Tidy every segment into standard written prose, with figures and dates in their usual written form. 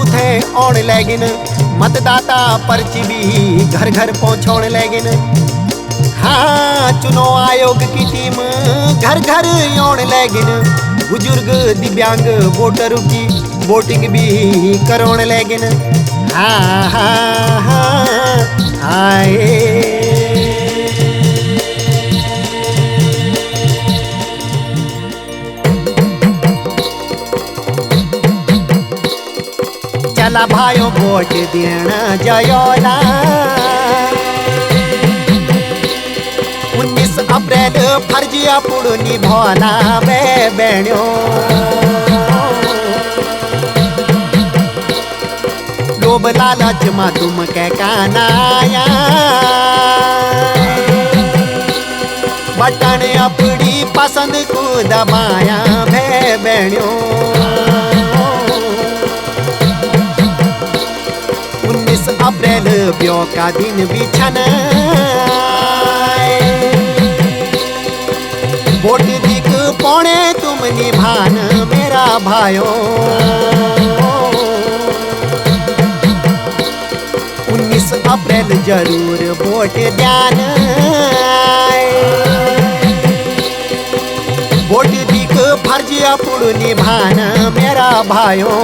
बूथे आउण लैगिन, मतदाता पर्ची भी घर घर पहुंचाउण लैगिन। हाँ, चुनाव आयोग की टीम घर घर आउण लैगिन, बुजुर्ग दिव्यांग वोटरों की वोटिंग भी कराउण लैगिन। हाँ हाँ हाँ आए चला भाइयों वोट देना जयोला। 19 अप्रैल फर्जी पुड़ निभाना वे बहनों, लोभ लालच में तुम के कानाया, बटन अपनी पसंद को दबाया वे बहनों। 19 अप्रैल ब्यों का दिन भी छन, वोट दिख पौने तुम निभान मेरा भाइयों। 19 अप्रैल जरूर वोट ध्यान, वोट दिख फर्ज पुड़ निभान मेरा भाइयों।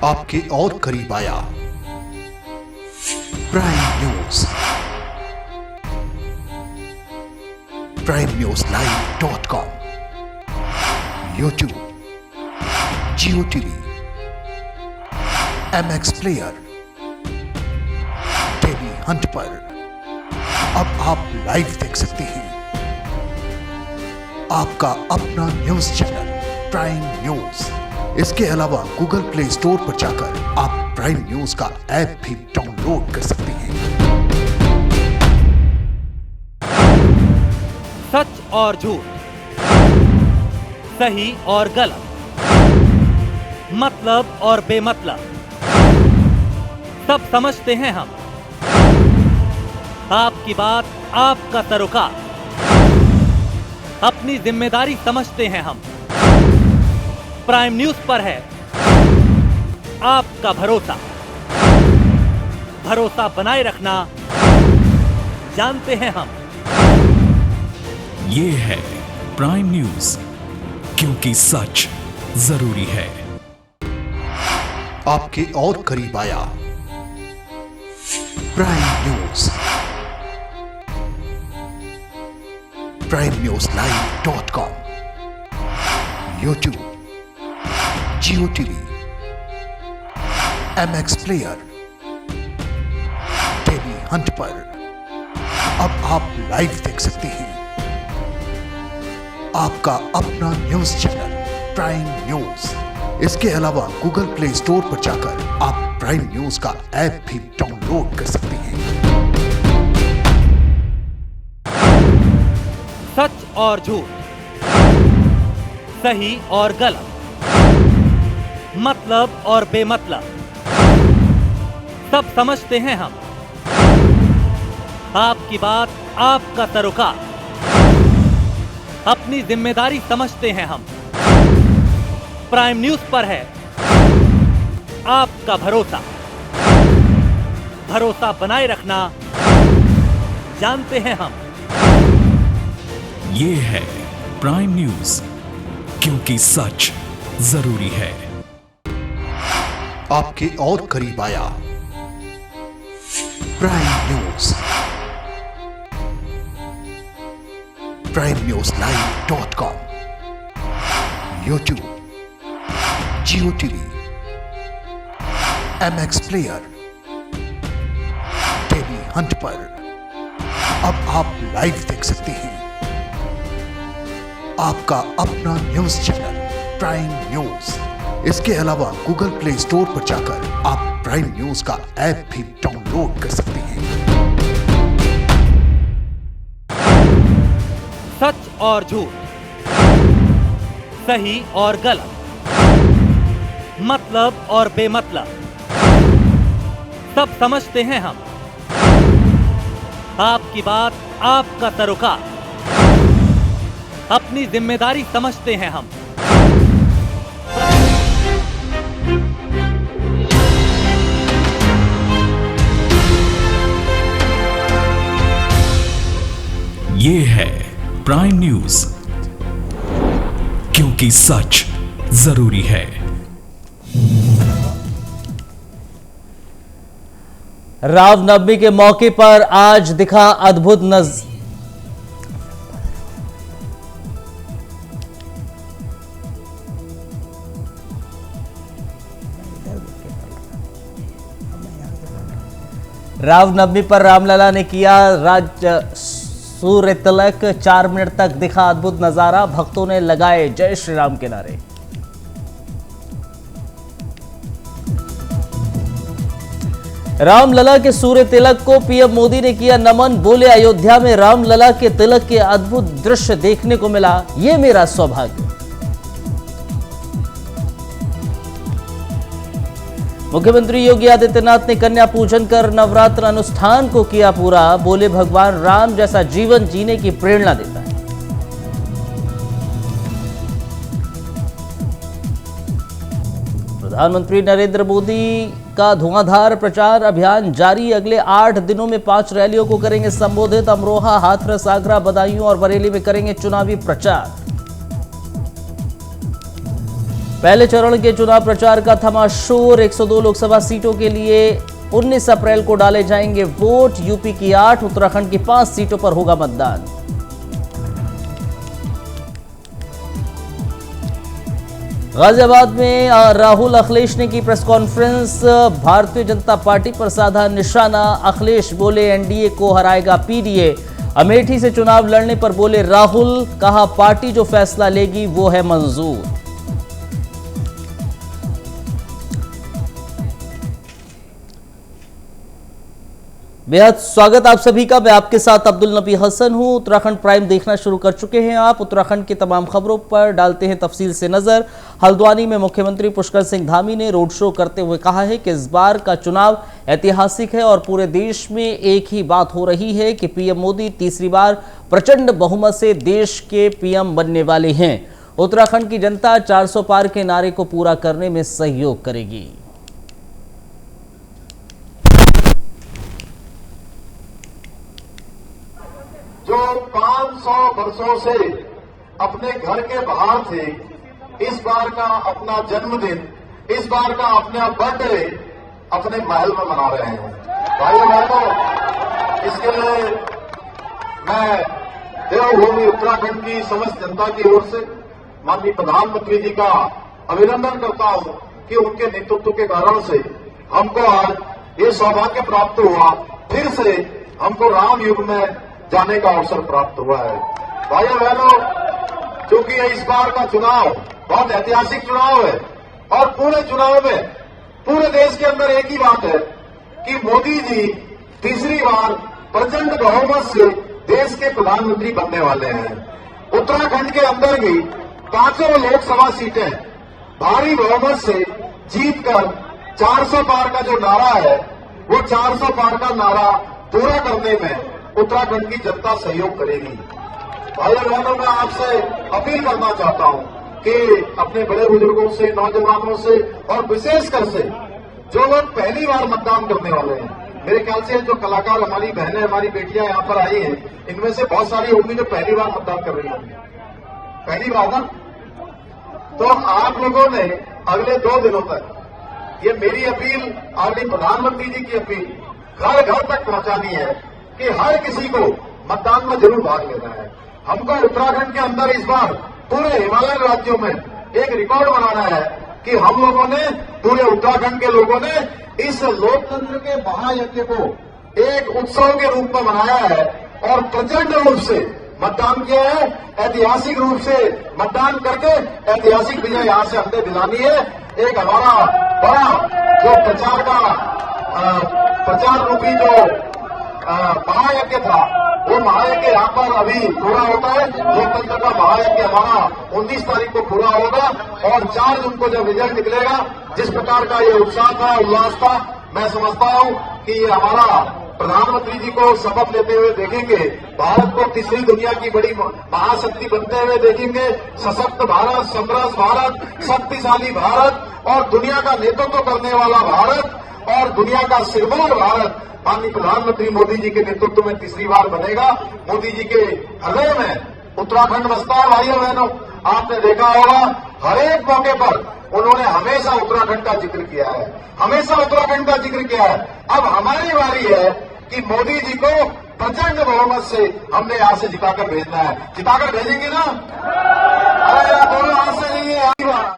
आपके और करीब आया Prime News. primenewslive.com, YouTube, Jio TV, MX Player, Tele Hunt पर अब आप लाइव देख सकते हैं आपका अपना न्यूज चैनल प्राइम न्यूज। इसके अलावा गूगल प्ले स्टोर पर जाकर आप प्राइम न्यूज का ऐप भी डाउनलोड कर सकते हैं। सच और झूठ, सही और गलत, मतलब और बेमतलब, सब समझते हैं हम। आपकी बात, आपका सरोकार, अपनी जिम्मेदारी समझते हैं हम। प्राइम न्यूज पर है आपका भरोसा, भरोसा बनाए रखना जानते हैं हम। ये है प्राइम न्यूज, क्योंकि सच जरूरी है। आपके और करीब आया Prime News. primenewslive.com, YouTube, Jio TV, MX Player, Tele Hunt पर अब आप लाइव देख सकते हैं आपका अपना न्यूज चैनल प्राइम न्यूज। इसके अलावा गूगल प्ले स्टोर पर जाकर आप प्राइम न्यूज का ऐप भी डाउनलोड कर सकते हैं। सच और झूठ, सही और गलत, मतलब और बेमतलब, सब समझते हैं हम। आपकी बात, आपका सरोकार, अपनी जिम्मेदारी समझते हैं हम। प्राइम न्यूज पर है आपका भरोसा, भरोसा बनाए रखना जानते हैं हम। ये है प्राइम न्यूज, क्योंकि सच जरूरी है। आपके और करीब आया Prime News. primenewslive.com, YouTube, Jio TV, MX Player, Tele Hunt पर अब आप लाइव देख सकते हैं आपका अपना न्यूज चैनल प्राइम न्यूज। इसके अलावा गूगल प्ले स्टोर पर जाकर आप प्राइम न्यूज का ऐप भी डाउनलोड कर सकते हैं। सच और झूठ, सही और गलत, मतलब और बेमतलब, सब समझते हैं हम। आपकी बात, आपका सरोकार, अपनी जिम्मेदारी समझते हैं हम। ये है प्राइम न्यूज, क्योंकि सच जरूरी है। रामनवमी के मौके पर आज दिखा अद्भुत रामनवमी पर रामलला ने किया सूर्य तिलक। 4 मिनट तक दिखा अद्भुत नजारा, भक्तों ने लगाए जय श्री राम के नारे। रामलला के सूर्य तिलक को पीएम मोदी ने किया नमन, बोले अयोध्या में रामलला के तिलक के अद्भुत दृश्य देखने को मिला, ये मेरा सौभाग्य। मुख्यमंत्री योगी आदित्यनाथ ने कन्या पूजन कर नवरात्र अनुष्ठान को किया पूरा, बोले भगवान राम जैसा जीवन जीने की प्रेरणा देता है। प्रधानमंत्री नरेंद्र मोदी का धुआंधार प्रचार अभियान जारी, अगले 8 दिनों में 5 रैलियों को करेंगे संबोधित। अमरोहा, हाथरस, आगरा, बदायूं और बरेली में करेंगे चुनावी प्रचार। पहले चरण के चुनाव प्रचार का थमा शोर, 102 लोकसभा सीटों के लिए 19 अप्रैल को डाले जाएंगे वोट। यूपी की 8, उत्तराखंड की 5 सीटों पर होगा मतदान। गाजियाबाद में राहुल अखिलेश ने की press conference, Bharatiya Janata party पर साधा निशाना। अखिलेश बोले एनडीए को हराएगा पीडीए। अमेठी से चुनाव लड़ने पर बोले राहुल, कहा पार्टी जो फैसला लेगी वो है मंजूर। बेहद स्वागत आप सभी का। मैं आपके साथ अब्दुल नबी हसन हूं। उत्तराखंड प्राइम देखना शुरू कर चुके हैं आप। उत्तराखंड की तमाम खबरों पर डालते हैं तफसील से नजर। हल्द्वानी में मुख्यमंत्री पुष्कर सिंह धामी ने रोड शो करते हुए कहा है कि इस बार का चुनाव ऐतिहासिक है और पूरे देश में एक ही बात हो रही है कि पीएम मोदी तीसरी बार प्रचंड बहुमत से देश के पीएम बनने वाले हैं। उत्तराखंड की जनता 400 पार के नारे को पूरा करने में सहयोग करेगी। जो 500 वर्षों से अपने घर के बाहर थे, इस बार का अपना जन्मदिन, इस बार का अपना बर्थडे अपने महल में मना रहे हैं। भाइयों बहनों, इसके लिए मैं देवभूमि उत्तराखंड की समस्त जनता की ओर से माननीय प्रधानमंत्री जी का अभिनंदन करता हूं कि उनके नेतृत्व के कारण से हमको आज ये सौभाग्य प्राप्त हुआ, फिर से हमको राम युग में जाने का अवसर प्राप्त हुआ है। भाइयों बहनों, क्योंकि इस बार का चुनाव बहुत ऐतिहासिक चुनाव है और पूरे चुनाव में पूरे देश के अंदर एक ही बात है कि मोदी जी तीसरी बार प्रचंड बहुमत से देश के प्रधानमंत्री बनने वाले हैं। उत्तराखंड के अंदर भी 5 लोकसभा सीटें भारी बहुमत से जीतकर 400 पार का जो नारा है, वो 400 पार का नारा पूरा करने में उत्तराखंड की जनता सहयोग करेगी। भाइयों बहनों, मैं आपसे अपील करना चाहता हूं कि अपने बड़े बुजुर्गों से, नौजवानों से और विशेषकर से जो लोग पहली बार मतदान करने वाले हैं, मेरे ख्याल से जो कलाकार हमारी बहनें, हमारी बेटियां यहां पर आई हैं, इनमें से बहुत सारी होंगी जो पहली बार मतदान कर रही होंगी। पहली बार ना, तो आप लोगों ने अगले 2 दिनों तक, ये मेरी अपील, आदरणीय प्रधानमंत्री जी की अपील घर घर तक पहुंचानी है कि हर किसी को मतदान में जरूर भाग लेना है। हमको उत्तराखंड के अंदर इस बार पूरे हिमालय राज्यों में एक रिकॉर्ड बनाना है कि हम लोगों ने, पूरे उत्तराखंड के लोगों ने इस लोकतंत्र के महायज्ञ को एक उत्सव के रूप में मनाया है और प्रचंड रूप से मतदान किया है। ऐतिहासिक रूप से मतदान करके ऐतिहासिक विजय यहां से हमने दिलानी है। एक हमारा बड़ा जो प्रचार रूपी जो महायज्ञ था, वो महायज्ञ यहाँ पर अभी पूरा होता है। लोकतंत्र का महायज्ञ हमारा 19 तारीख को पूरा होगा और 4 जून को जब रिजल्ट निकलेगा, जिस प्रकार का ये उत्साह था, उल्लास था, मैं समझता हूँ कि ये हमारा प्रधानमंत्री जी को शपथ लेते हुए देखेंगे, भारत को तीसरी दुनिया की बड़ी महाशक्ति बनते हुए देखेंगे, सशक्त भारत, समृद्ध भारत, शक्तिशाली भारत और दुनिया का नेतृत्व करने वाला भारत और दुनिया का सिरमौर भारत माननीय प्रधानमंत्री मोदी जी के नेतृत्व में तीसरी बार बनेगा। मोदी जी के हृदय में उत्तराखंड बसता है। भाइयों बहनों, आपने देखा होगा हर एक मौके पर उन्होंने हमेशा उत्तराखंड का जिक्र किया है, हमेशा उत्तराखंड का जिक्र किया है। अब हमारी बारी है कि मोदी जी को प्रचंड बहुमत से हमने यहां से जिताकर भेजना है। जिताकर भेजेंगे ना? अरे दोनों हाथ से नहीं है।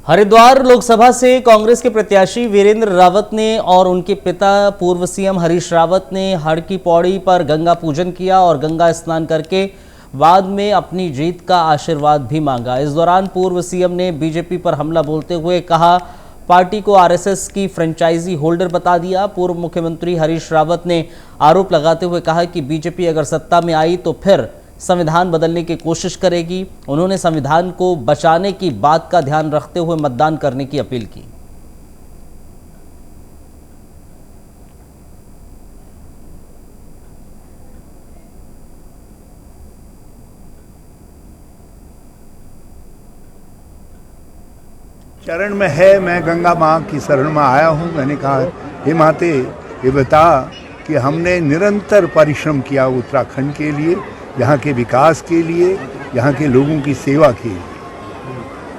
हरिद्वार लोकसभा से कांग्रेस के प्रत्याशी वीरेंद्र रावत ने और उनके पिता पूर्व सीएम हरीश रावत ने हर की पौड़ी पर गंगा पूजन किया और गंगा स्नान करके बाद में अपनी जीत का आशीर्वाद भी मांगा। इस दौरान पूर्व सीएम ने बीजेपी पर हमला बोलते हुए कहा, पार्टी को आरएसएस की फ्रेंचाइजी होल्डर बता दिया। पूर्व मुख्यमंत्री हरीश रावत ने आरोप लगाते हुए कहा कि बीजेपी अगर सत्ता में आई तो फिर संविधान बदलने की कोशिश करेगी। उन्होंने संविधान को बचाने की बात का ध्यान रखते हुए मतदान करने की अपील की। चरण में है, मैं गंगा माँ की शरण में आया हूँ। मैंने कहा, हे माते, ये बता कि हमने निरंतर परिश्रम किया उत्तराखंड के लिए, यहाँ के विकास के लिए, यहाँ के लोगों की सेवा के लिए।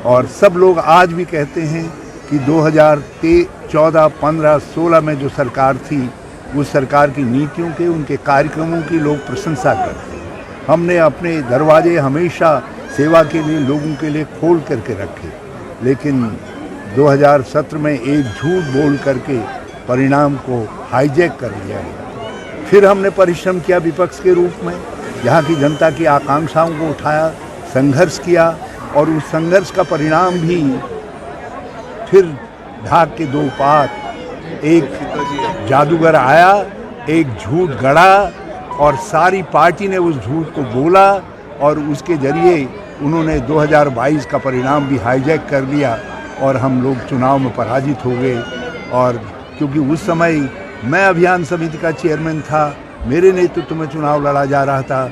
और सब लोग आज भी कहते हैं कि 2014, 15, 16 में जो सरकार थी, उस सरकार की नीतियों के, उनके कार्यक्रमों की लोग प्रशंसा करते हैं। हमने अपने दरवाजे हमेशा सेवा के लिए, लोगों के लिए खोल करके रखे, लेकिन 2017 में एक झूठ बोल करके परिणाम को हाईजैक कर लिया गया। फिर हमने परिश्रम किया विपक्ष के रूप में, यहाँ की जनता की आकांक्षाओं को उठाया, संघर्ष किया और उस संघर्ष का परिणाम भी फिर ढाक के 2 पात। एक जादूगर आया, एक झूठ गढ़ा और सारी पार्टी ने उस झूठ को बोला और उसके जरिए उन्होंने 2022 का परिणाम भी हाईजैक कर लिया और हम लोग चुनाव में पराजित हो गए। और क्योंकि उस समय मैं अभियान समिति का चेयरमैन था, मेरे नेतृत्व में चुनाव लड़ा जा रहा था,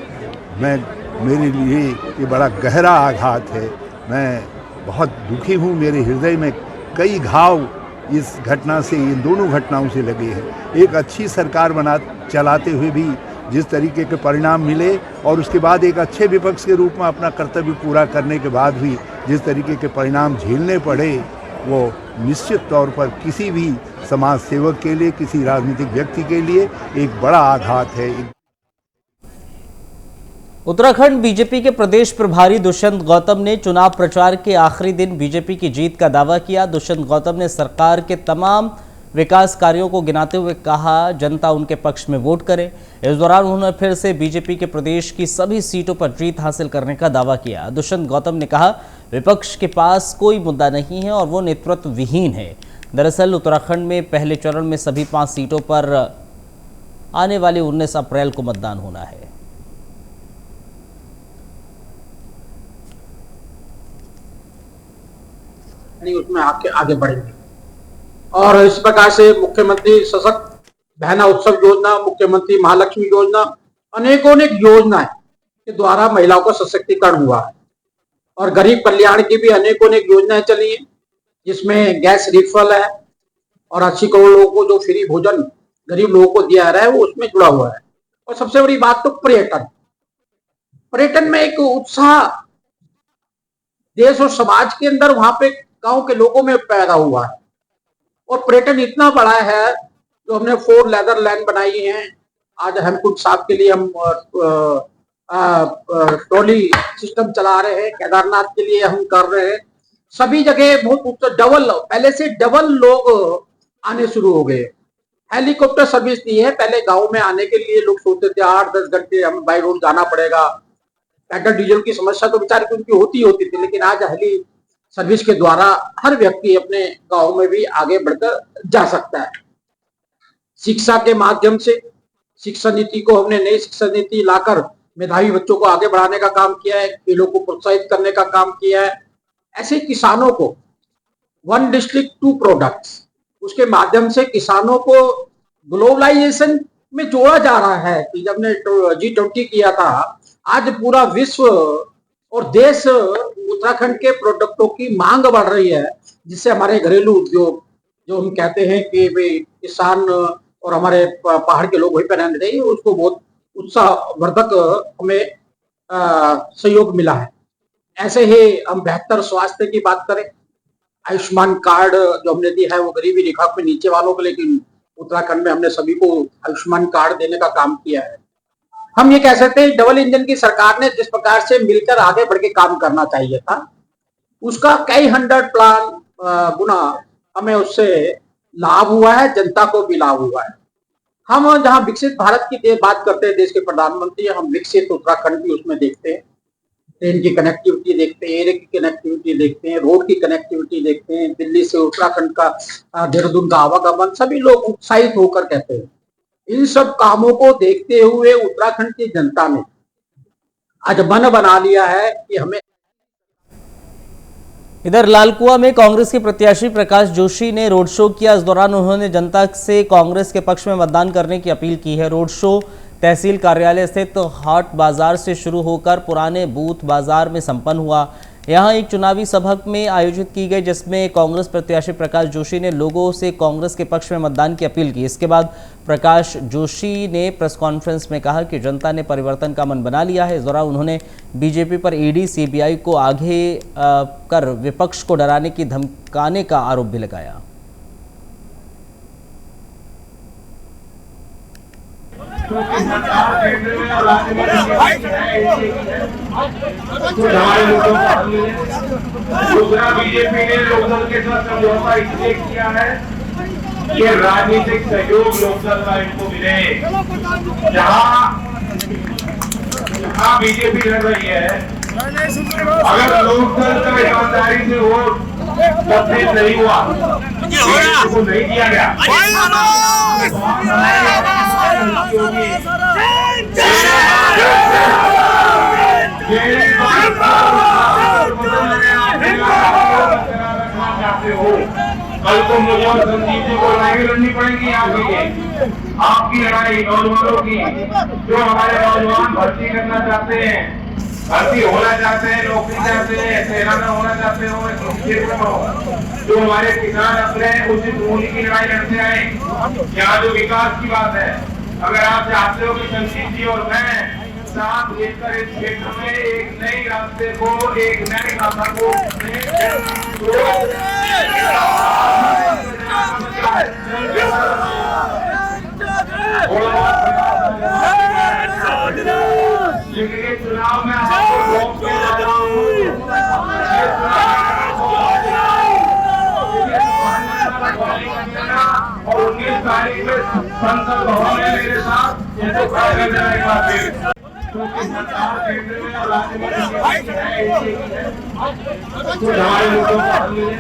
मेरे लिए ये बड़ा गहरा आघात है। मैं बहुत दुखी हूँ, मेरे हृदय में कई घाव इस घटना से, इन दोनों घटनाओं से लगे हैं। एक अच्छी सरकार चलाते हुए भी जिस तरीके के परिणाम मिले और उसके बाद एक अच्छे विपक्ष के रूप में अपना कर्तव्य पूरा करने के बाद भी जिस तरीके के परिणाम झेलने पड़े, वो निश्चित तौर पर किसी भी समाज सेवक के लिए, किसी राजनीतिक व्यक्ति के लिए एक बड़ा आघात है। उत्तराखंड बीजेपी के प्रदेश प्रभारी दुष्यंत गौतम ने चुनाव प्रचार के आखिरी दिन बीजेपी की जीत का दावा किया। दुष्यंत गौतम ने सरकार के तमाम विकास कार्यों को गिनाते हुए कहा, जनता उनके पक्ष में वोट करे। इस दौरान उन्होंने फिर से बीजेपी के प्रदेश की सभी सीटों पर जीत हासिल करने का दावा किया। दुष्यंत गौतम ने कहा, विपक्ष के पास कोई मुद्दा नहीं है और वो नेतृत्व विहीन है। दरअसल उत्तराखंड में पहले चरण में सभी 5 सीटों पर आने वाली 19 अप्रैल को मतदान होना है। नहीं, उसमें आगे बढ़ेंगे। और इस प्रकार से मुख्यमंत्री सशक्त बहना उत्सव योजना, मुख्यमंत्री महालक्ष्मी योजना, अनेकों योजनाएं के द्वारा महिलाओं का सशक्तिकरण हुआ है। और गरीब कल्याण की भी अनेकों योजनाएं चली हैं, जिसमें गैस रिफल है और 80 करोड़ लोगों को जो फ्री भोजन गरीब लोगों को दिया रहा है वो उसमें जुड़ा हुआ है। और सबसे बड़ी बात तो पर्यटन में एक उत्साह देश और समाज के अंदर, वहां पे गांव के लोगों में पैदा हुआ है। और पर्यटन इतना बड़ा है, जो हमने 4 लेदर लाइन बनाई है। आज हेमकुंड साहब के लिए हम ट्रॉली सिस्टम चला रहे हैं, केदारनाथ के लिए हम कर रहे हैं। सभी जगह बहुत पहले से डबल लोग आने शुरू हो गए। हेलीकॉप्टर सर्विस दी है। पहले गांव में आने के लिए लोग सोचते थे 8-10 घंटे हमें बाई रोड जाना पड़ेगा। पेट्रोल डीजल की समस्या तो बेचारे की उनकी होती थी, लेकिन आज हेली सर्विस के द्वारा हर व्यक्ति अपने गांव में भी आगे बढ़कर जा सकता है। शिक्षा के माध्यम से शिक्षा नीति को हमने नई शिक्षा नीति लाकर मेधावी बच्चों को आगे बढ़ाने का काम किया है, खेलों को प्रोत्साहित करने का काम किया है। ऐसे किसानों को 1 डिस्ट्रिक्ट 2 प्रोडक्ट्स, उसके माध्यम से किसानों को ग्लोबलाइजेशन में जोड़ा जा रहा है कि जब ने G20 किया था, आज पूरा विश्व और देश उत्तराखंड के प्रोडक्टों की मांग बढ़ रही है, जिससे हमारे घरेलू उद्योग, जो हम कहते हैं कि भाई किसान और हमारे पहाड़ के लोग वहीं पर रहने रहे, उसको बहुत उत्साहवर्धक हमें सहयोग मिला है। ऐसे ही हम बेहतर स्वास्थ्य की बात करें, आयुष्मान कार्ड जो हमने दिया है वो गरीबी रेखा के नीचे वालों को, लेकिन उत्तराखंड में हमने सभी को आयुष्मान कार्ड देने का काम किया है। हम ये कह सकते हैं डबल इंजन की सरकार ने जिस प्रकार से मिलकर आगे बढ़ के काम करना चाहिए था, उसका कई 100 प्लान गुना हमें उससे लाभ हुआ है, जनता को भी लाभ हुआ है। हम जहां विकसित भारत की बात करते हैं, देश के प्रधानमंत्री, हम विकसित उत्तराखंड भी उसमें देखते हैं। ट्रेन की कनेक्टिविटी देखते हैं, एयर की कनेक्टिविटी देखते हैं, रोड की कनेक्टिविटी देखते हैं, दिल्ली से उत्तराखंड का देहरादून का आवागमन, सभी लोग उत्साहित होकर कहते हैं। इन सब कामों को देखते हुए उत्तराखंड की जनता ने आज मन बना लिया है कि हमें। इधर लालकुआ में कांग्रेस के प्रत्याशी प्रकाश जोशी ने रोड शो किया। इस दौरान उन्होंने जनता से कांग्रेस के पक्ष में मतदान करने की अपील की है। रोड शो तहसील कार्यालय स्थित हाट बाजार से शुरू होकर पुराने बूथ बाजार में संपन्न हुआ। यहां एक चुनावी सभा में आयोजित की गई, जिसमें कांग्रेस प्रत्याशी प्रकाश जोशी ने लोगों से कांग्रेस के पक्ष में मतदान की अपील की। इसके बाद प्रकाश जोशी ने प्रेस कॉन्फ्रेंस में कहा कि जनता ने परिवर्तन का मन बना लिया है। इस दौरान उन्होंने बीजेपी पर ईडी सीबीआई को आगे कर विपक्ष को डराने की धमकाने का आरोप भी लगाया। दूसरा, बीजेपी ने लोकदल के साथ समझौता इसलिए किया है कि राजनीतिक सहयोग लोकदल का इनको मिले। जहां बीजेपी लड़ रही है, अगर लोकदल का ईमानदारी से वोट तब्दील नहीं हुआ, को नहीं दिया गया, कल को मुझे और संजीव जी को लड़ाई लड़नी पड़ेगी यहाँ के लिए। आपकी लड़ाई नौजवानों की, जो हमारे नौजवान भर्ती करना चाहते हैं, भर्ती होना चाहते हैं, नौकरी चाहते हैं, सेना में होना चाहते हो, क्षेत्र में हो, जो हमारे किसान अपने उचित मूल्य की लड़ाई लड़ते आए। यहाँ जो विकास की बात है, अगर आप चाहते हो कि संजीव जी और मैं साथ मिलकर इस क्षेत्र में एक नई रास्ते को, एक नई रास्ता को लेकिन चुनाव में और 19 तारीख में संसद भवन में मेरे साथ इनको खड़ा कर देना एक बार फिर, क्योंकि सरकार केंद्र में और राज्य में हमारे मुद्दों को हल मिले।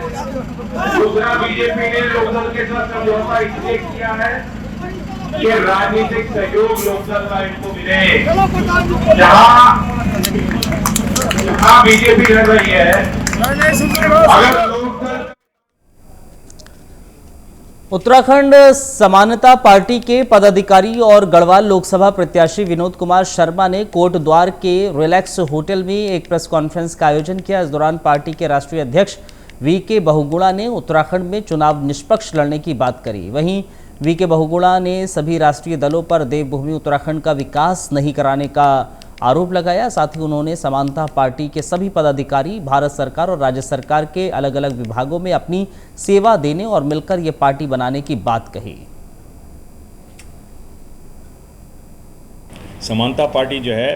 दूसरा, बीजेपी ने लोकदल के साथ समझौता इसलिए किया है कि राजनीतिक सहयोग लोकदल का इनको मिले। जहां बीजेपी लड़ रही है, अगर लोकदल। उत्तराखंड समानता पार्टी के पदाधिकारी और गढ़वाल लोकसभा प्रत्याशी विनोद कुमार शर्मा ने कोटद्वार के रिलैक्स होटल में एक प्रेस कॉन्फ्रेंस का आयोजन किया। इस दौरान पार्टी के राष्ट्रीय अध्यक्ष वीके बहुगुणा ने उत्तराखंड में चुनाव निष्पक्ष लड़ने की बात करी। वहीं वीके बहुगुणा ने सभी राष्ट्रीय दलों पर देवभूमि उत्तराखंड का विकास नहीं कराने का आरोप लगाया। साथ ही उन्होंने समानता पार्टी के सभी पदाधिकारी भारत सरकार और राज्य सरकार के अलग अलग विभागों में अपनी सेवा देने और मिलकर ये पार्टी बनाने की बात कही। समानता पार्टी जो है,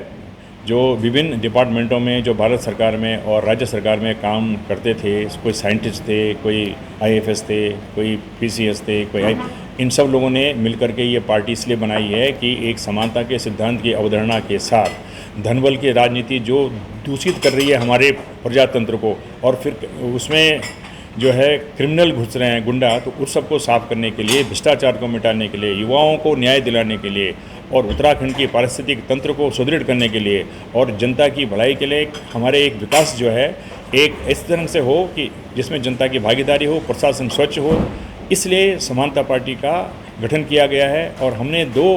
जो विभिन्न डिपार्टमेंटों में, जो भारत सरकार में और राज्य सरकार में काम करते थे, कोई साइंटिस्ट थे, कोई आईएफएस थे, कोई पीसीएस थे, कोई इन सब लोगों ने मिलकर के ये पार्टी इसलिए बनाई है कि एक समानता के सिद्धांत की अवधारणा के साथ धनबल की राजनीति जो दूषित कर रही है हमारे प्रजातंत्र को, और फिर उसमें जो है क्रिमिनल घुस रहे हैं गुंडा, तो उस सबको साफ करने के लिए, भ्रष्टाचार को मिटाने के लिए, युवाओं को न्याय दिलाने के लिए और उत्तराखंड की पारिस्थितिक तंत्र को सुदृढ़ करने के लिए और जनता की भलाई के लिए हमारे एक विकास जो है एक इस तरह से हो कि जिसमें जनता की भागीदारी हो, प्रशासन स्वच्छ हो। इसलिए समानता पार्टी का गठन किया गया है और हमने 2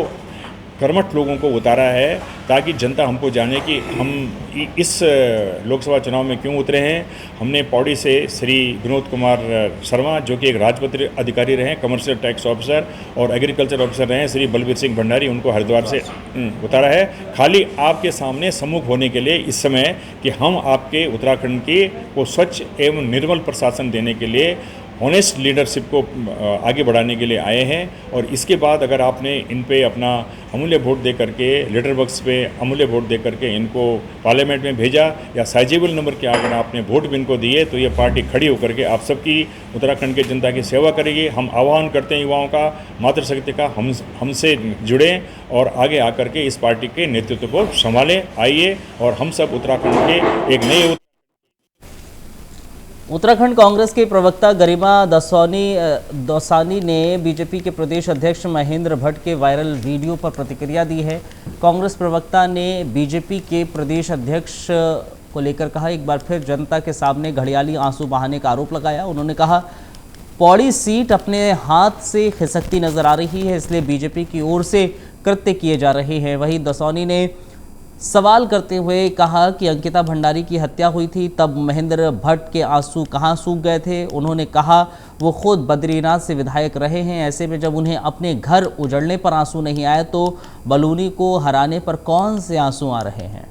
कर्मठ लोगों को उतारा है ताकि जनता हमको जाने कि हम इस लोकसभा चुनाव में क्यों उतरे हैं। हमने पौड़ी से श्री विनोद कुमार शर्मा जो कि एक राजपत्र अधिकारी रहे, कमर्शियल टैक्स ऑफिसर और एग्रीकल्चर ऑफिसर रहे, श्री बलबीर सिंह भंडारी, उनको हरिद्वार से उतारा है खाली आपके सामने सम्मुख होने के लिए इस समय कि हम आपके उत्तराखंड के को स्वच्छ एवं निर्मल प्रशासन देने के लिए ऑनेस्ट लीडरशिप को आगे बढ़ाने के लिए आए हैं। और इसके बाद अगर आपने इन पे अपना अमूल्य वोट दे करके लेटर बॉक्स पे अमूल्य वोट दे करके इनको पार्लियामेंट में भेजा या साइजेबल नंबर के अगर आपने वोट भी इनको दिए तो ये पार्टी खड़ी होकर के आप सबकी उत्तराखंड के जनता की सेवा करेगी। हम आह्वान करते हैं युवाओं का, मातृशक्ति का, हमसे जुड़ें और आगे आकर के इस पार्टी के नेतृत्व को संभालें। आइए और हम सब उत्तराखंड के एक नए उत्तराखंड कांग्रेस के प्रवक्ता गरिमा दौसानी ने बीजेपी के प्रदेश अध्यक्ष महेंद्र भट्ट के वायरल वीडियो पर प्रतिक्रिया दी है। कांग्रेस प्रवक्ता ने बीजेपी के प्रदेश अध्यक्ष को लेकर कहा, एक बार फिर जनता के सामने घड़ियाली आंसू बहाने का आरोप लगाया। उन्होंने कहा पौड़ी सीट अपने हाथ से खिसकती नजर आ रही है, इसलिए बीजेपी की ओर से कृत्य किए जा रहे हैं। वहीं दौसानी ने सवाल करते हुए कहा कि अंकिता भंडारी की हत्या हुई थी तब महेंद्र भट्ट के आंसू कहां सूख गए थे। उन्होंने कहा वो खुद बद्रीनाथ से विधायक रहे हैं, ऐसे में जब उन्हें अपने घर उजड़ने पर आंसू नहीं आए तो बलूनी को हराने पर कौन से आंसू आ रहे हैं।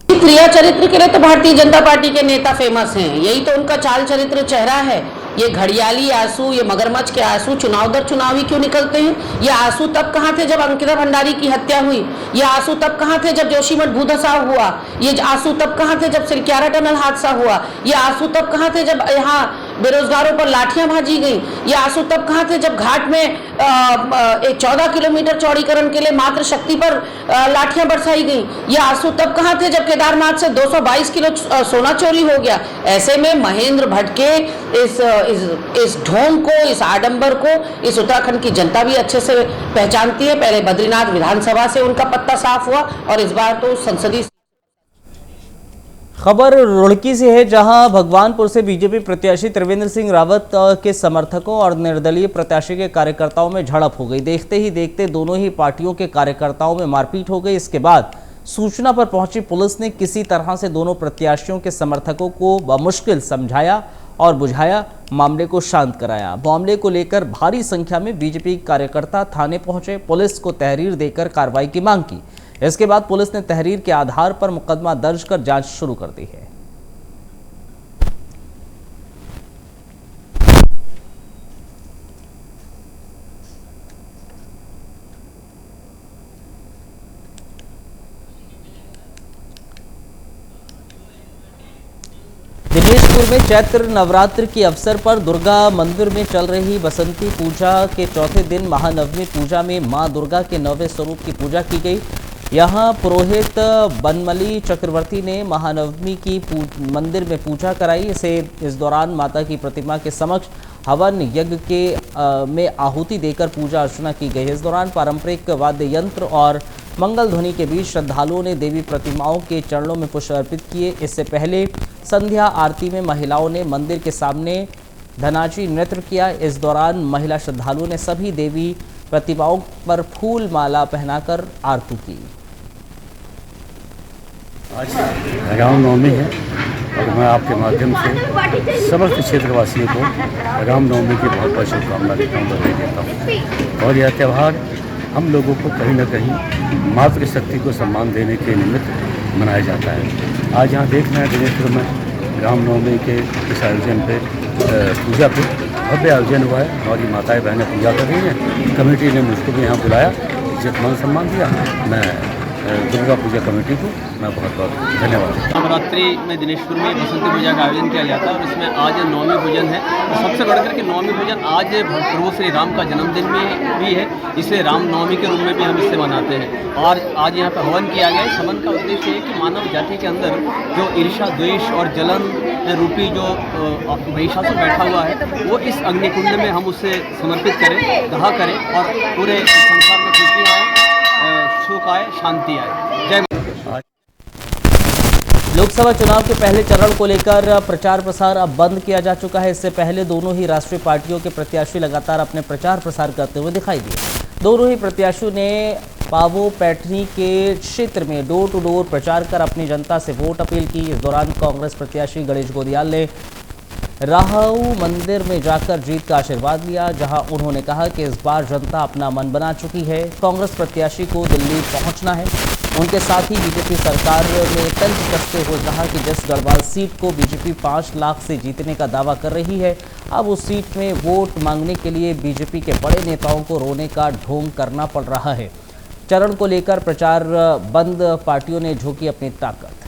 क्रिया चरित्र के लिए तो भारतीय जनता पार्टी के नेता फेमस हैं, यही तो उनका चाल चरित्र चेहरा है। ये घड़ियाली आंसू, ये मगरमच्छ के आंसू चुनाव दर चुनाव ही क्यों निकलते हैं। ये आंसू तब कहाँ थे जब अंकिता भंडारी की हत्या हुई, ये आंसू तब कहाँ थे जब जोशीमठ भूधसाव हुआ, ये आंसू तब कहाँ थे जब सिलक्यारा टनल हादसा हुआ, ये आंसू तब कहाँ थे जब यहाँ बेरोजगारों पर लाठियां भाजी गई, ये आंसू तब कहाँ थे जब घाट में 14 किलोमीटर चौड़ीकरण के लिए मात्र शक्ति पर लाठियां बरसाई गई, ये आंसू तब कहाँ थे जब केदारनाथ से 222 किलो सोना चोरी हो गया। ऐसे में महेंद्र भट्ट के इस ढोंग को, इस आडंबर को इस उत्तराखंड की जनता भी अच्छे से पहचानती है। पहले बद्रीनाथ विधानसभा से उनका पत्ता साफ हुआ और इस बार तो संसदीय। खबर रुड़की से है, जहां भगवानपुर से बीजेपी प्रत्याशी त्रिवेंद्र सिंह रावत के समर्थकों और निर्दलीय प्रत्याशी के कार्यकर्ताओं में झड़प हो गई। देखते ही देखते दोनों ही पार्टियों के कार्यकर्ताओं में मारपीट हो गई। इसके बाद सूचना पर पहुंची पुलिस ने किसी तरह से दोनों प्रत्याशियों के समर्थकों को बमुश्किल समझाया और बुझाया, मामले को शांत कराया। मामले को लेकर भारी संख्या में बीजेपी कार्यकर्ता थाने पहुंचे, पुलिस को तहरीर देकर कार्रवाई की मांग की। इसके बाद पुलिस ने तहरीर के आधार पर मुकदमा दर्ज कर जांच शुरू कर दी है। दिनेशपुर में चैत्र नवरात्र के अवसर पर दुर्गा मंदिर में चल रही बसंती पूजा के चौथे दिन महानवमी पूजा में मां दुर्गा के 9वें स्वरूप की पूजा की गई। यहां पुरोहित बनमली चक्रवर्ती ने महानवमी की मंदिर में पूजा कराई। इस दौरान माता की प्रतिमा के समक्ष हवन यज्ञ में आहुति देकर पूजा अर्चना की गई। इस दौरान पारंपरिक वाद्य यंत्र और मंगल ध्वनि के बीच श्रद्धालुओं ने देवी प्रतिमाओं के चरणों में पुष्प अर्पित किए। इससे पहले संध्या आरती में महिलाओं ने मंदिर के सामने धनाची नृत्य किया। इस दौरान महिला श्रद्धालुओं ने सभी देवी प्रतिमाओं पर फूल माला पहनाकर आरती की। आज रामनवमी है और मैं आपके माध्यम से समस्त क्षेत्रवासियों को रामनवमी की बहुत बहुत शुभकामना देता हूँ, बधाई देता हूँ। और यह त्यौहार हम लोगों को कहीं ना कहीं मातृशक्ति को सम्मान देने के निमित्त मनाया जाता है। आज यहाँ देखना है दिनेशपुर में रामनवमी के इस आयोजन पे पूजा पे भव्य आयोजन हुआ है। हमारी माताएं बहनें पूजा कर रही हैं। कमेटी ने मुझको भी यहाँ बुलाया, इज्जत मान सम्मान दिया। मैं दुर्गा पूजा कमेटी को मैं बहुत बहुत धन्यवाद देता हूं। नवरात्रि में दिनेशपुर में बसंती पूजा का आयोजन किया जाता है और इसमें आज नवमी पूजन है। और सबसे बढ़कर के नवमी पूजन आज प्रभु श्री राम का जन्मदिन में भी है, इसलिए राम नवमी के रूप में भी हम इसे मनाते हैं। और आज यहाँ पर हवन किया गया है। इस हवन का उद्देश्य है कि मानव जाति के अंदर जो ईर्ष्या, द्वेष और जलन रूपी जो महिषासुर बैठा हुआ है वो इस अग्निकुंड में हम उसे समर्पित करें, दहा करें और पूरे संसार में खुशी आए, सुख आए, शांति आए। जय लोकसभा चुनाव के पहले चरण को लेकर प्रचार प्रसार अब बंद किया जा चुका है। इससे पहले दोनों ही राष्ट्रीय पार्टियों के प्रत्याशी लगातार अपने प्रचार प्रसार करते हुए दिखाई दिए। दोनों ही प्रत्याशियों ने पावो पैठनी के क्षेत्र में डोर टू डोर प्रचार कर अपनी जनता से वोट अपील की। इस दौरान कांग्रेस प्रत्याशी गणेश गोदियाल ने राहु मंदिर में जाकर जीत का आशीर्वाद लिया, जहां उन्होंने कहा कि इस बार जनता अपना मन बना चुकी है, कांग्रेस प्रत्याशी को दिल्ली पहुंचना है। उनके साथ ही बीजेपी सरकार में तंज कसते हुए कहा कि जिस गढ़वाल सीट को बीजेपी 5 लाख से जीतने का दावा कर रही है, अब उस सीट में वोट मांगने के लिए बीजेपी के बड़े नेताओं को रोने का ढोंग करना पड़ रहा है। चरण को लेकर प्रचार बंद, पार्टियों ने झोंकी अपनी ताकत।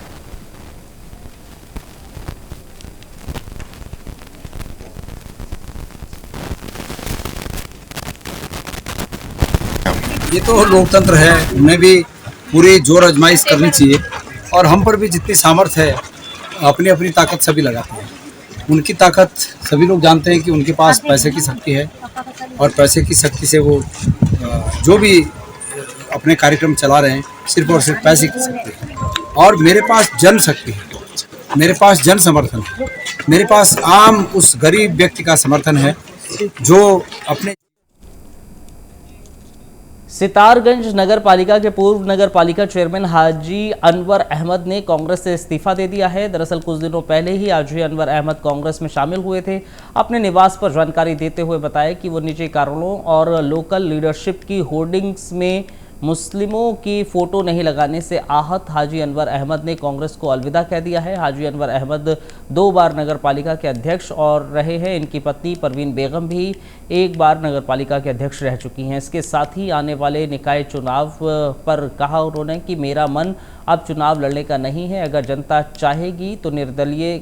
ये तो लोकतंत्र है, उन्हें भी पूरी जोर आजमाइश करनी चाहिए और हम पर भी जितनी सामर्थ्य है अपनी अपनी ताकत सभी लगाते हैं। उनकी ताकत सभी लोग जानते हैं कि उनके पास पैसे की शक्ति है और पैसे की शक्ति से वो जो भी अपने कार्यक्रम चला रहे हैं सिर्फ और सिर्फ पैसे की शक्ति है। और मेरे पास जन शक्ति है, मेरे पास जन समर्थन है, मेरे पास आम उस गरीब व्यक्ति का समर्थन है जो अपने। सितारगंज नगर पालिका के पूर्व नगर पालिका चेयरमैन हाजी अनवर अहमद ने कांग्रेस से इस्तीफा दे दिया है। दरअसल कुछ दिनों पहले ही हाजी अनवर अहमद कांग्रेस में शामिल हुए थे। अपने निवास पर जानकारी देते हुए बताया कि वो निजी कारणों और लोकल लीडरशिप की होर्डिंग्स में मुस्लिमों की फोटो नहीं लगाने से आहत हाजी अनवर अहमद ने कांग्रेस को अलविदा कह दिया है। हाजी अनवर अहमद 2 बार नगर पालिका के अध्यक्ष और रहे हैं। इनकी पत्नी परवीन बेगम भी 1 बार नगर पालिका के अध्यक्ष रह चुकी हैं। इसके साथ ही आने वाले निकाय चुनाव पर कहा उन्होंने कि मेरा मन अब चुनाव लड़ने का नहीं है, अगर जनता चाहेगी तो निर्दलीय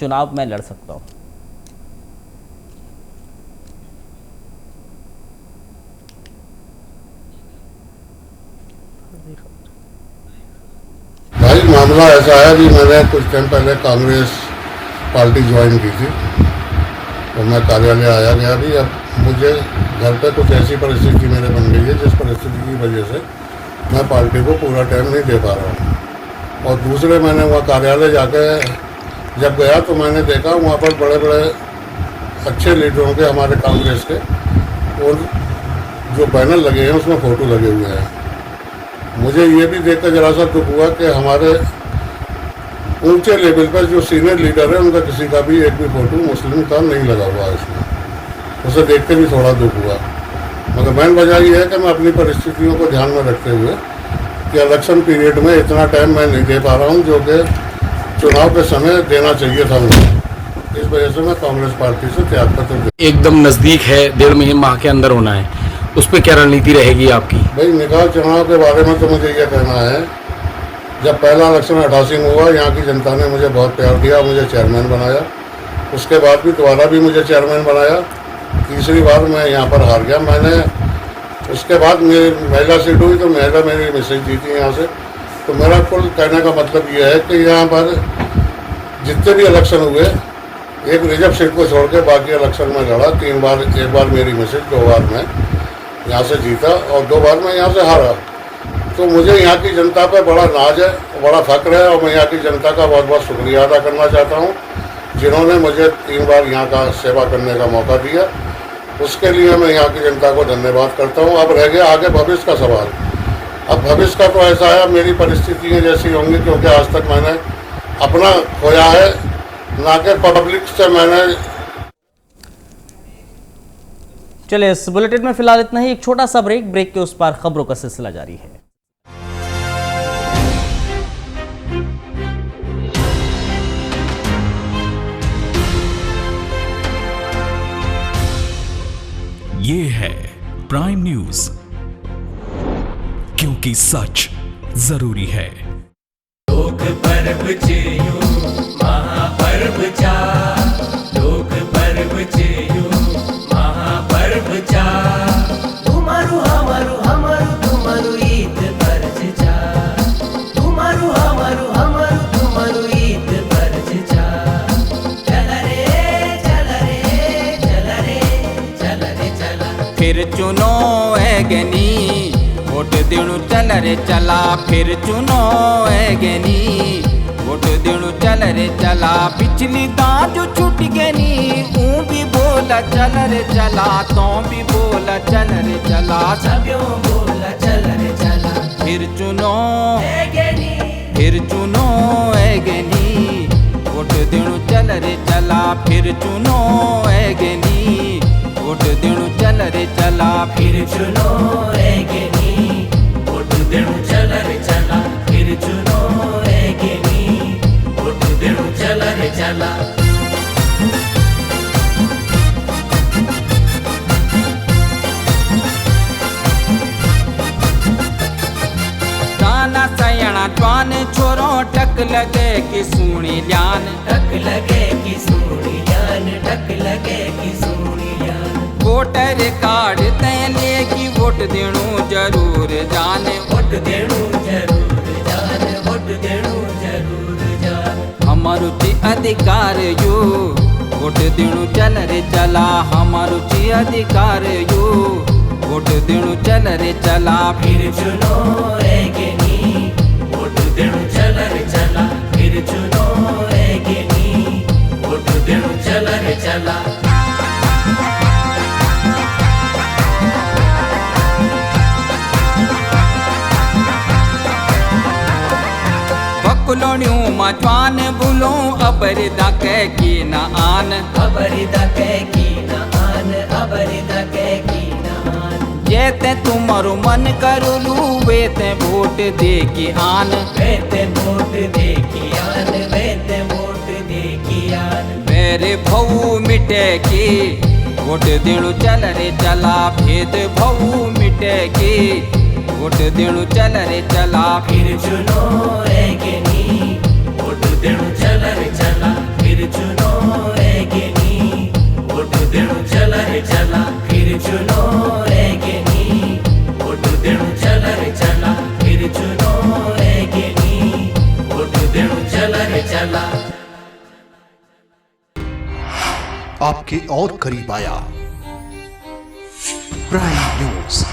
चुनाव मैं लड़ सकता हूँ। भाई मामला ऐसा है कि मैंने कुछ टाइम पहले कांग्रेस पार्टी ज्वाइन की थी तो मैं कार्यालय आया गया भी। अब मुझे घर पे कुछ ऐसी परिस्थिति मेरे बन गई है जिस परिस्थिति की वजह से मैं पार्टी को पूरा टाइम नहीं दे पा रहा हूँ। और दूसरे मैंने वहाँ कार्यालय जाके जब गया तो मैंने देखा वहाँ पर बड़े बड़े अच्छे लीडरों के, हमारे कांग्रेस के, और जो बैनर लगे हैं उसमें फ़ोटो लगे हुए हैं। मुझे ये भी देखकर जरा सा दुख हुआ कि हमारे ऊंचे लेवल पर जो सीनियर लीडर है उनका किसी का भी एक भी फोटो मुस्लिम का नहीं लगा हुआ है इसमें। उसे देख के भी थोड़ा दुख हुआ। मगर मेन वजह ये है कि मैं अपनी परिस्थितियों को ध्यान में रखते हुए कि इलेक्शन पीरियड में इतना टाइम मैं नहीं दे पा रहा हूँ जो कि चुनाव के समय देना चाहिए था मुझे। इस वजह से मैं कांग्रेस पार्टी से त्यागपत्र एकदम नज़दीक है, 1.5 माह के अंदर होना है, उस पर क्या रणनीति रहेगी आपकी? भाई निकाय चुनाव के बारे में तो मुझे ये कहना है, जब पहला इलेक्शन 88 में हुआ यहाँ की जनता ने मुझे बहुत प्यार दिया, मुझे चेयरमैन बनाया। उसके बाद भी दोबारा भी मुझे चेयरमैन बनाया। तीसरी बार मैं यहाँ पर हार गया। मैंने उसके बाद मेरी महिला सीट हुई तो महिला मेरी मिसेज जीती यहाँ से। तो मेरा कुल कहने का मतलब ये है कि यहाँ पर जितने भी इलेक्शन हुए एक रिजर्व सीट को छोड़ के बाकी इलेक्शन में लड़ा 3 बार। 1 बार मेरी मिसेज, 2 बार मैं यहाँ से जीता और 2 बार मैं यहाँ से हारा। तो मुझे यहाँ की जनता पे बड़ा नाज है, बड़ा फक्र है और मैं यहाँ की जनता का बहुत बहुत शुक्रिया अदा करना चाहता हूँ जिन्होंने मुझे 3 बार यहाँ का सेवा करने का मौका दिया। उसके लिए मैं यहाँ की जनता को धन्यवाद करता हूँ। अब रह गया आगे भविष्य का सवाल। अब भविष्य का तो ऐसा है, मेरी परिस्थितियाँ जैसी होंगी, क्योंकि आज तक मैंने अपना खोया है, ना कि पब्लिक से मैंने। चलिए इस बुलेटिन में फिलहाल इतना ही। एक छोटा सा ब्रेक के उस पार खबरों का सिलसिला जारी है। ये है प्राइम न्यूज, क्योंकि सच जरूरी है। लोक पर्व चेयू महापर्व चा, लोक पर्व चेयू महापर्व चा, तुम्हारू हमारू हमारू तुम्हारू ईद पर्ज चा, तुम्हारू हमारू हमारू तुम्हारू ईद पर्ज चा। चला रे चला रे चला रे चला रे चला, फिर चुनो एगनी वोट देणु चल रे चला, फिर चुनो एगनी वोट देणु चल रे चला। पिछली दांत जो छूट गनी ऊ भी बोला चल रे चला, तो भी बोला चल रे चला, सब्यों बोला चल रे चला। फिर चुनो एगनी, फिर चुनो एगनी वोट देणु चल रे चला, फिर चुनो एगनी वोट देणु चल रे चला, फिर चुनो एगनी वोट देणु चल रे चला, फिर चुनो एगनी वोट देणु चल रे चला। ताना सयणा ट्वान छोरो टक लगे कि सुनी ल्यान, टक लगे कि सुनी ल्यान, टक लगे कि सुनी ल्यान। वोटर कार्ड तैले की वोट देणु जरूर जाने, वोट देणु जरूर जान, वोट देणु जरूर जान। हमारो ची अधिकार यो वोट देणु चल रे चला, हमारो ची अधिकार यो वोट देणु चल रे चला। फिर चुनो एगनी वोट देणु चल रे चला, फिर चुनो एगनी वोट देणु चल रे चला। बकुलोण्यू मचवान बुलो अबरिदा कह की न आन, अबरिदा कह की न आन, अबरिदा कह की न आन। जेते तुम्हारो मन करुलू वेते वोट दे की आन, वेते वोट दे की आन, वेते वोट दे की आन। मेरे भऊ मिटे की वोट देणु चल रे चला, भेद भऊ मिटे की वोट देणु चल रे चला। फिर चुनो एगनी वोट देणु चल रे चला, फिर चुनो एगनी वोट देणु चल रे चला, फिर चुनो एगनी वोट देणु चल रे चला, फिर चुनो एगनी वोट देणु चल रे चला। आपके और करीब आया प्राइम न्यूज।